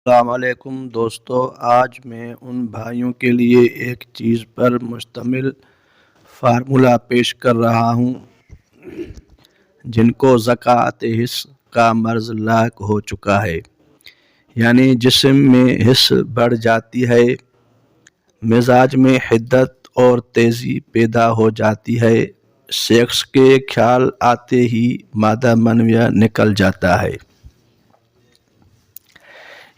السلام علیکم دوستو، آج میں ان بھائیوں کے لیے ایک چیز پر مشتمل فارمولہ پیش کر رہا ہوں جن کو زکوٰۃ حص کا مرض لاحق ہو چکا ہے، یعنی جسم میں حس بڑھ جاتی ہے، مزاج میں حدت اور تیزی پیدا ہو جاتی ہے، سیکس کے خیال آتے ہی مادہ منویہ نکل جاتا ہے،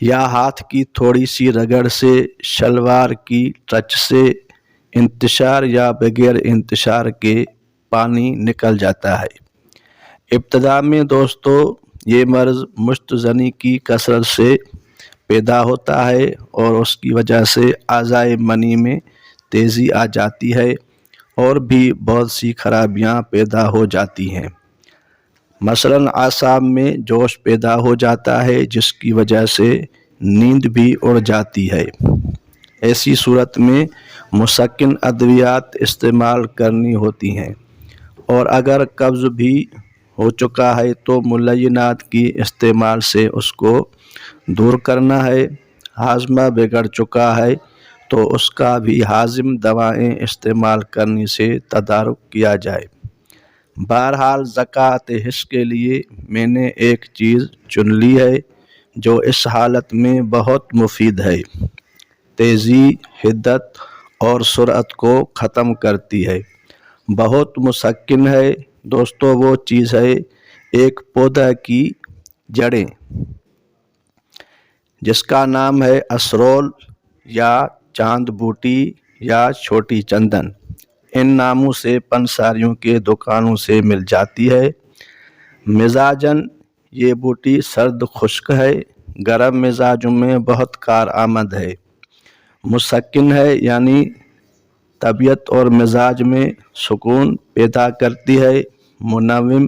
یا ہاتھ کی تھوڑی سی رگڑ سے، شلوار کی ٹچ سے، انتشار یا بغیر انتشار کے پانی نکل جاتا ہے۔ ابتدا میں دوستو یہ مرض مشت زنی کی کثرت سے پیدا ہوتا ہے اور اس کی وجہ سے اعضائے منی میں تیزی آ جاتی ہے اور بھی بہت سی خرابیاں پیدا ہو جاتی ہیں، مثلاً اعصاب میں جوش پیدا ہو جاتا ہے جس کی وجہ سے نیند بھی اڑ جاتی ہے۔ ایسی صورت میں مسکن ادویات استعمال کرنی ہوتی ہیں، اور اگر قبض بھی ہو چکا ہے تو ملینات کی استعمال سے اس کو دور کرنا ہے۔ ہاضمہ بگڑ چکا ہے تو اس کا بھی ہاضم دوائیں استعمال کرنے سے تدارک کیا جائے۔ بہرحال زکوٰۃ حص کے لیے میں نے ایک چیز چن لی ہے جو اس حالت میں بہت مفید ہے، تیزی، حدت اور سرعت کو ختم کرتی ہے، بہت مسکن ہے دوستو۔ وہ چیز ہے ایک پودا کی جڑیں جس کا نام ہے اسرول یا چاند بوٹی یا چھوٹی چندن۔ ان ناموں سے پنساریوں کے دکانوں سے مل جاتی ہے۔ مزاجن یہ بوٹی سرد خشک ہے، گرم مزاجوں میں بہت کارآمد ہے، مسکن ہے یعنی طبیعت اور مزاج میں سکون پیدا کرتی ہے، منوم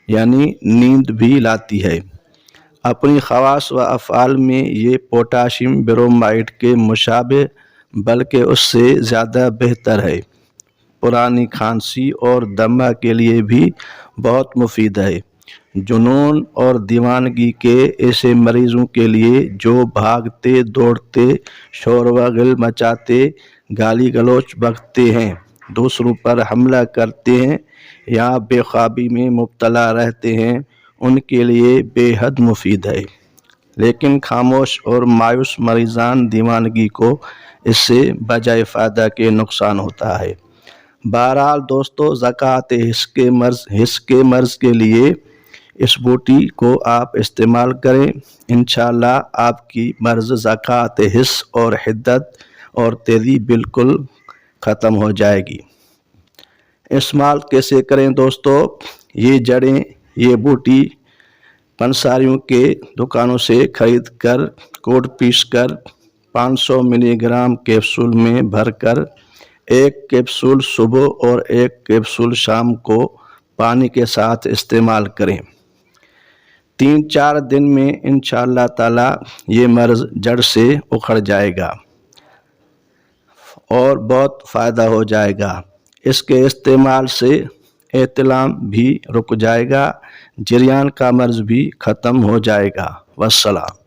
یعنی نیند بھی لاتی ہے۔ اپنی خواص و افعال میں یہ پوٹاشیم برومائڈ کے مشابہ بلکہ اس سے زیادہ بہتر ہے۔ پرانی کھانسی اور دمہ کے لیے بھی بہت مفید ہے۔ جنون اور دیوانگی کے ایسے مریضوں کے لیے جو بھاگتے دوڑتے، شور و غل مچاتے، گالی گلوچ بکتے ہیں، دوسروں پر حملہ کرتے ہیں یا بے خوابی میں مبتلا رہتے ہیں، ان کے لیے بے حد مفید ہے۔ لیکن خاموش اور مایوس مریضان دیوانگی کو اس سے بجائے فائدہ کے نقصان ہوتا ہے۔ بہرحال دوستو، زکوٰۃ حص کے مرض کے لیے اس بوٹی کو آپ استعمال کریں، انشاءاللہ آپ کی مرض زکوٰۃ حص اور حدت اور تیزی بالکل ختم ہو جائے گی۔ استعمال کیسے کریں دوستو؟ یہ جڑیں، یہ بوٹی پنساریوں کے دکانوں سے خرید کر کوٹ پیس کر 500 ملی گرام کیپسول میں بھر کر ایک کیپسول صبح اور ایک کیپسول شام کو پانی کے ساتھ استعمال کریں۔ 3-4 دن میں انشاءاللہ تعالی یہ مرض جڑ سے اکھڑ جائے گا اور بہت فائدہ ہو جائے گا۔ اس کے استعمال سے احتلام بھی رک جائے گا، جریان کا مرض بھی ختم ہو جائے گا۔ والسلام۔